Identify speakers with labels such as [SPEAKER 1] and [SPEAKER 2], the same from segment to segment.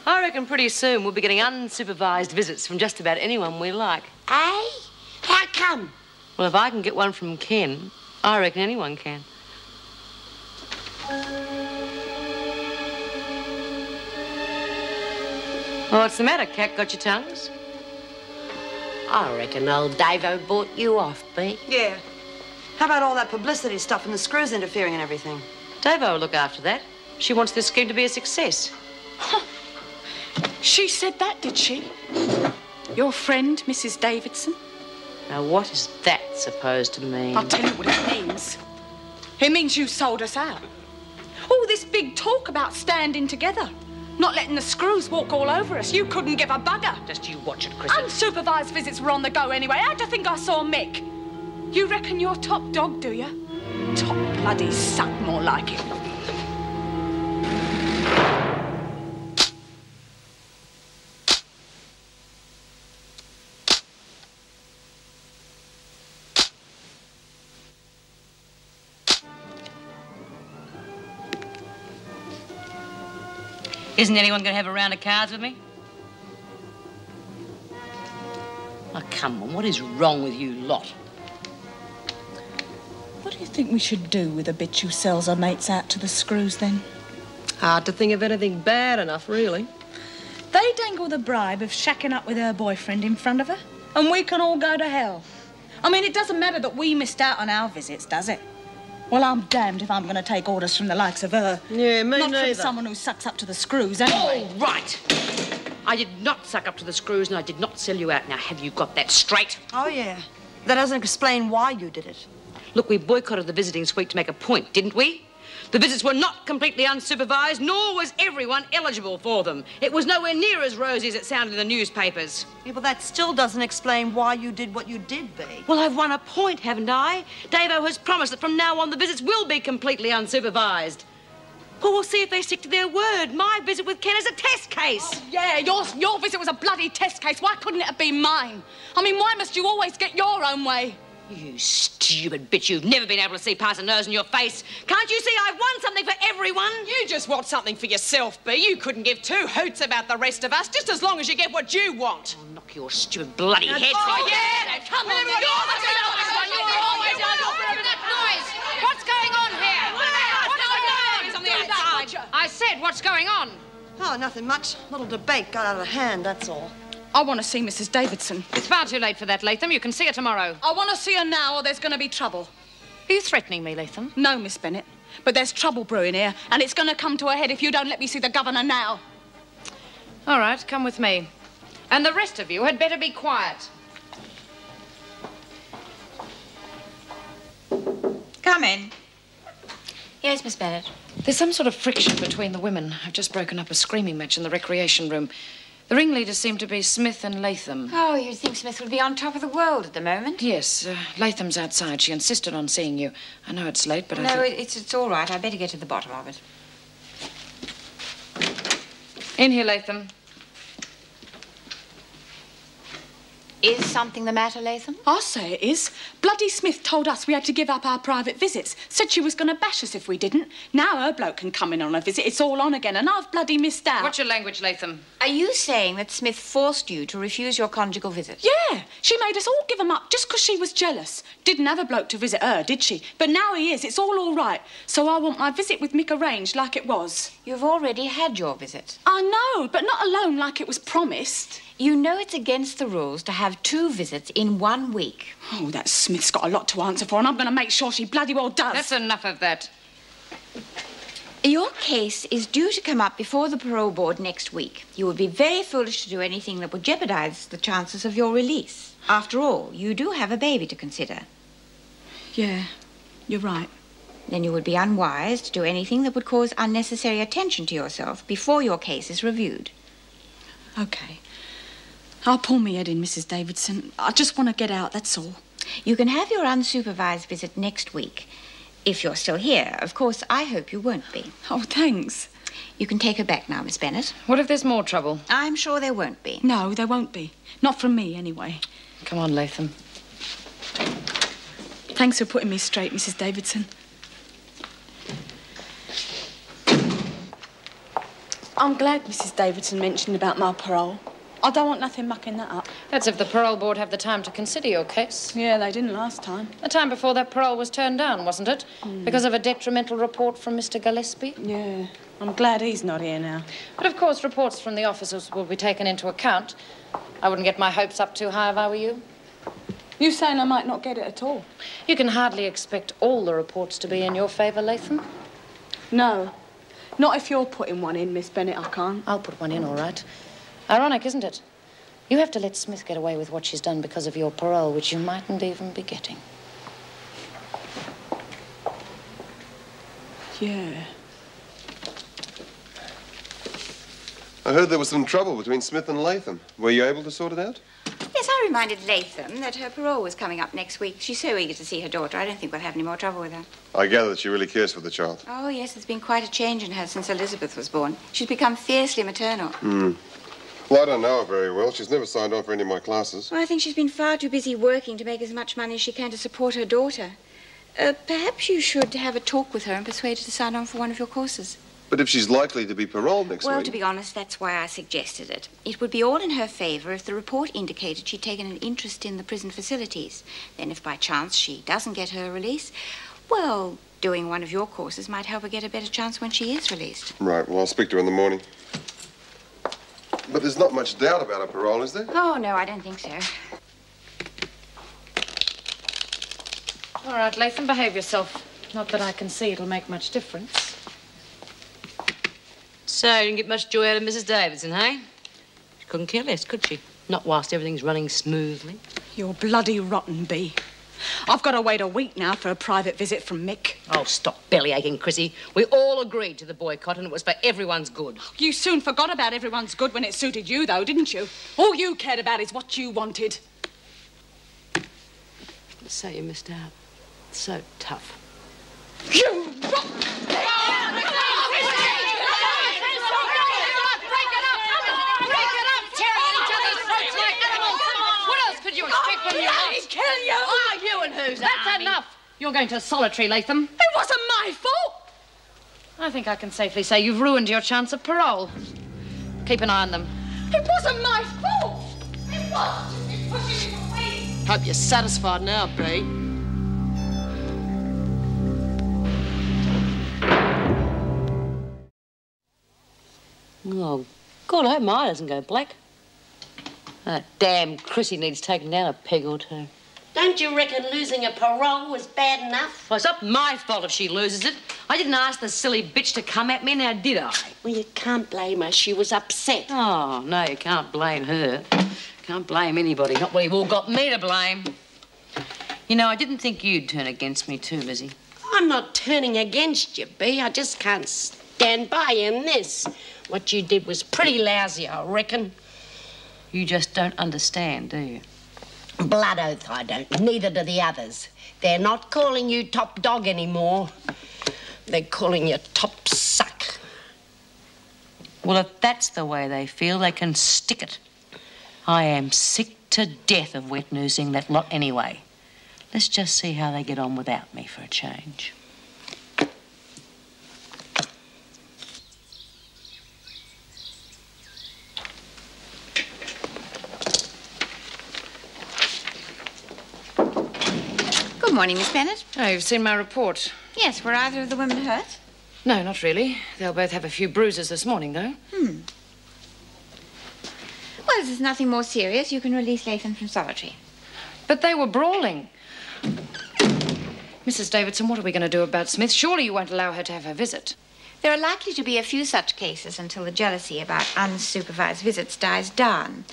[SPEAKER 1] I reckon pretty soon we'll be getting unsupervised visits from just about anyone we like.
[SPEAKER 2] Eh? How come?
[SPEAKER 1] Well, if I can get one from Ken, I reckon anyone can. What's the matter, cat? Got your tongues?
[SPEAKER 2] I reckon old Davo bought you off, B.
[SPEAKER 3] Yeah. How about all that publicity stuff and the screws interfering and everything?
[SPEAKER 1] Davo will look after that. She wants this scheme to be a success.
[SPEAKER 4] Huh. She said that, did she? Your friend, Mrs. Davidson?
[SPEAKER 1] Now, what is that supposed to mean?
[SPEAKER 4] I'll tell you what it means. It means you sold us out. All this big talk about standing together. Not letting the screws walk all over us. You couldn't give a bugger.
[SPEAKER 1] Just you watch it, Chrissy.
[SPEAKER 4] Unsupervised visits were on the go anyway. How'd you think I saw Mick? You reckon you're top dog, do you? Top bloody suck, more like it.
[SPEAKER 1] Isn't anyone going to have a round of cards with me? Oh, come on, what is wrong with you lot?
[SPEAKER 4] What do you think we should do with the bit you sells our mates out to the screws, then?
[SPEAKER 5] Hard to think of anything bad enough, really.
[SPEAKER 4] They dangle the bribe of shacking up with her boyfriend in front of her, and we can all go to hell. I mean, it doesn't matter that we missed out on our visits, does it? Well, I'm damned if I'm going to take orders from the likes of her.
[SPEAKER 5] Yeah, me
[SPEAKER 4] Not
[SPEAKER 5] neither.
[SPEAKER 4] from someone who sucks up to the screws, anyway.
[SPEAKER 1] Oh, right. I did not suck up to the screws and I did not sell you out. Now, have you got that straight?
[SPEAKER 3] Oh, yeah. That doesn't explain why you did it.
[SPEAKER 1] Look, we boycotted the visiting suite to make a point, didn't we? The visits were not completely unsupervised, nor was everyone eligible for them. It was nowhere near as rosy as it sounded in the newspapers.
[SPEAKER 3] Yeah, but that still doesn't explain why you did what you did, B.
[SPEAKER 1] Well, I've won a point, haven't I? Davo has promised that from now on the visits will be completely unsupervised. Well, we'll see if they stick to their word. My visit with Ken is a test case.
[SPEAKER 4] Oh, yeah, your visit was a bloody test case. Why couldn't it have been mine? I mean, why must you always get your own way?
[SPEAKER 1] You stupid bitch, you've never been able to see past a nose in your face. Can't you see I've won something for everyone?
[SPEAKER 6] You just want something for yourself, B. You couldn't give two hoots about the rest of us, just as long as you get what you want.
[SPEAKER 1] I'll knock your stupid bloody head.
[SPEAKER 6] Oh, yeah!
[SPEAKER 1] Come on,
[SPEAKER 6] You're the selfish one. You're always on
[SPEAKER 7] that noise. What's going on here? What's going on? On the outside. I said, what's going on?
[SPEAKER 3] Oh, nothing much. A little debate got out of hand, that's all.
[SPEAKER 4] I want to see Mrs. Davidson.
[SPEAKER 7] It's far too late for that, Latham. You can see her tomorrow.
[SPEAKER 4] I want to see her now or there's going to be trouble.
[SPEAKER 7] Are you threatening me, Latham?
[SPEAKER 4] No, Miss Bennett. But there's trouble brewing here, and it's going to come to a head if you don't let me see the governor now.
[SPEAKER 7] All right, come with me. And the rest of you had better be quiet.
[SPEAKER 8] Come in. Yes, Miss Bennett.
[SPEAKER 7] There's some sort of friction between the women. I've just broken up a screaming match in the recreation room. The ringleaders seem to be Smith and Latham.
[SPEAKER 8] Oh, you'd think Smith would be on top of the world at the moment.
[SPEAKER 7] Yes, Latham's outside. She insisted on seeing you. I know it's late, but
[SPEAKER 8] No, it's all right. I'd better get to the bottom of it.
[SPEAKER 7] In here, Latham.
[SPEAKER 8] Is something the matter, Latham?
[SPEAKER 4] I'll say it is. Bloody Smith told us we had to give up our private visits. Said she was going to bash us if we didn't. Now her bloke can come in on a visit. It's all on again, and I've bloody missed out.
[SPEAKER 7] What's your language, Latham?
[SPEAKER 8] Are you saying that Smith forced you to refuse your conjugal visit?
[SPEAKER 4] Yeah, she made us all give 'em up just 'cause she was jealous. Didn't have a bloke to visit her, did she? But now he is. It's all right. So I want my visit with Mick arranged like it was.
[SPEAKER 8] You've already had your visit.
[SPEAKER 4] I know, but not alone like it was promised.
[SPEAKER 8] You know it's against the rules to have 2 visits in 1 week.
[SPEAKER 4] Oh, that Smith's got a lot to answer for, and I'm going to make sure she bloody well does.
[SPEAKER 7] That's enough of that.
[SPEAKER 8] Your case is due to come up before the parole board next week. You would be very foolish to do anything that would jeopardize the chances of your release. After all, you do have a baby to consider.
[SPEAKER 4] Yeah, you're right.
[SPEAKER 8] Then you would be unwise to do anything that would cause unnecessary attention to yourself before your case is reviewed.
[SPEAKER 4] Okay. I'll pull me head in, Mrs. Davidson. I just want to get out, that's all.
[SPEAKER 8] You can have your unsupervised visit next week. If you're still here, of course, I hope you won't be.
[SPEAKER 4] Oh, thanks.
[SPEAKER 8] You can take her back now, Miss Bennett.
[SPEAKER 7] What if there's more trouble?
[SPEAKER 8] I'm sure there won't be.
[SPEAKER 4] No, there won't be. Not from me, anyway.
[SPEAKER 7] Come on, Latham.
[SPEAKER 4] Thanks for putting me straight, Mrs. Davidson. I'm glad Mrs. Davidson mentioned about my parole. I don't want nothing mucking that up.
[SPEAKER 7] That's if the parole board have the time to consider your case.
[SPEAKER 4] Yeah, they didn't last time.
[SPEAKER 7] The time before that parole was turned down, wasn't it? Because of a detrimental report from Mr. Gillespie?
[SPEAKER 4] Yeah, I'm glad he's not here now.
[SPEAKER 7] But of course, reports from the officers will be taken into account. I wouldn't get my hopes up too high if I were you.
[SPEAKER 4] You saying I might not get it at all?
[SPEAKER 7] You can hardly expect all the reports to be in your favour, Latham.
[SPEAKER 4] No. Not if you're putting one in, Miss Bennett, I can't.
[SPEAKER 7] I'll put one in, all right. Ironic, isn't it? You have to let Smith get away with what she's done because of your parole, which you mightn't even be getting.
[SPEAKER 4] Yeah.
[SPEAKER 9] I heard there was some trouble between Smith and Latham. Were you able to sort it out?
[SPEAKER 8] Yes, I reminded Latham that her parole was coming up next week. She's so eager to see her daughter. I don't think we'll have any more trouble with her.
[SPEAKER 9] I gather that she really cares for the child.
[SPEAKER 8] Oh, yes, there's been quite a change in her since Elizabeth was born. She's become fiercely maternal.
[SPEAKER 9] Well, I don't know her very well. She's never signed on for any of my classes.
[SPEAKER 8] Well, I think she's been far too busy working to make as much money as she can to support her daughter. Perhaps you should have a talk with her and persuade her to sign on for one of your courses.
[SPEAKER 9] But if she's likely to be paroled next
[SPEAKER 8] Well,
[SPEAKER 9] week...
[SPEAKER 8] to be honest, that's why I suggested it. It would be all in her favour if the report indicated she'd taken an interest in the prison facilities. Then if by chance she doesn't get her release, well, doing one of your courses might help her get a better chance when she is released.
[SPEAKER 9] Right, well, I'll speak to her in the morning. But there's not much doubt about her parole, is there?
[SPEAKER 8] Oh, no, I don't think so.
[SPEAKER 7] All right, Latham, behave yourself. Not that I can see it'll make much difference.
[SPEAKER 1] So, you didn't get much joy out of Mrs. Davidson, hey? She couldn't care less, could she? Not whilst everything's running smoothly.
[SPEAKER 4] You're bloody rotten, Bee. I've got to wait a week now for a private visit from Mick.
[SPEAKER 1] Oh, stop bellyaching, Chrissy. We all agreed to the boycott and it was for everyone's good.
[SPEAKER 4] You soon forgot about everyone's good when it suited you, though, didn't you? All you cared about is what you wanted.
[SPEAKER 1] So you missed out. So tough.
[SPEAKER 4] You rotten...
[SPEAKER 7] Kill you! Oh, you and who's that? That's enough. You're going to solitary, Latham.
[SPEAKER 4] It wasn't my fault.
[SPEAKER 7] I think I can safely say you've ruined your chance of parole. Keep an eye on them.
[SPEAKER 4] It wasn't my fault. It wasn't. It's pushing me away.
[SPEAKER 5] Hope you're satisfied now, Bee.
[SPEAKER 1] Oh, God, I hope mine doesn't go black. That damn Chrissy needs taking down a peg or two.
[SPEAKER 2] Don't you reckon losing a parole was bad enough?
[SPEAKER 1] Well, it's not my fault if she loses it. I didn't ask the silly bitch to come at me, now did I?
[SPEAKER 2] Well, you can't blame her. She was upset.
[SPEAKER 1] Oh, no, you can't blame her. Can't blame anybody. Not when you've all got me to blame. You know, I didn't think you'd turn against me too, Lizzie.
[SPEAKER 2] I'm not turning against you, Bee. I just can't stand by in this. What you did was pretty lousy, I reckon.
[SPEAKER 1] You just don't understand, do you?
[SPEAKER 2] Blood oath, I don't. Neither do the others. They're not calling you top dog anymore. They're calling you top suck.
[SPEAKER 1] Well, if that's the way they feel, they can stick it. I am sick to death of wet-noosing that lot anyway. Let's just see how they get on without me for a change.
[SPEAKER 8] Good morning, Miss Bennett.
[SPEAKER 7] Oh, you've seen my report.
[SPEAKER 8] Yes, were either of the women hurt?
[SPEAKER 7] No, not really. They'll both have a few bruises this morning, though.
[SPEAKER 8] Well, if there's nothing more serious, you can release Latham from solitary.
[SPEAKER 7] But they were brawling. Mrs. Davidson, what are we going to do about Smith? Surely you won't allow her to have her visit.
[SPEAKER 8] There are likely to be a few such cases until the jealousy about unsupervised visits dies down.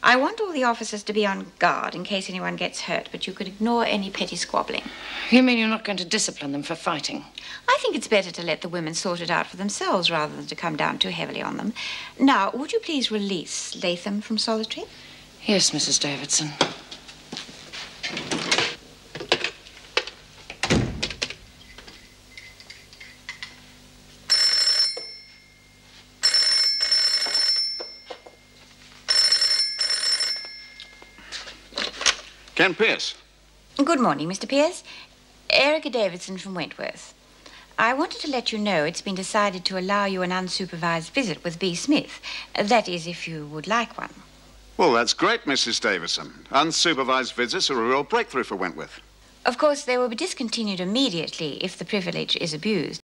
[SPEAKER 8] I want all the officers to be on guard in case anyone gets hurt, but you could ignore any petty squabbling.
[SPEAKER 7] You mean you're not going to discipline them for fighting?
[SPEAKER 8] I think it's better to let the women sort it out for themselves rather than to come down too heavily on them. Now, would you please release Latham from solitary?
[SPEAKER 7] Yes, Mrs. Davidson.
[SPEAKER 10] Ken Pierce.
[SPEAKER 8] Good morning, Mr. Pierce. Erica Davidson from Wentworth. I wanted to let you know it's been decided to allow you an unsupervised visit with B. Smith. That is, if you would like one.
[SPEAKER 10] Well, that's great, Mrs. Davison. Unsupervised visits are a real breakthrough for Wentworth.
[SPEAKER 8] Of course, they will be discontinued immediately if the privilege is abused.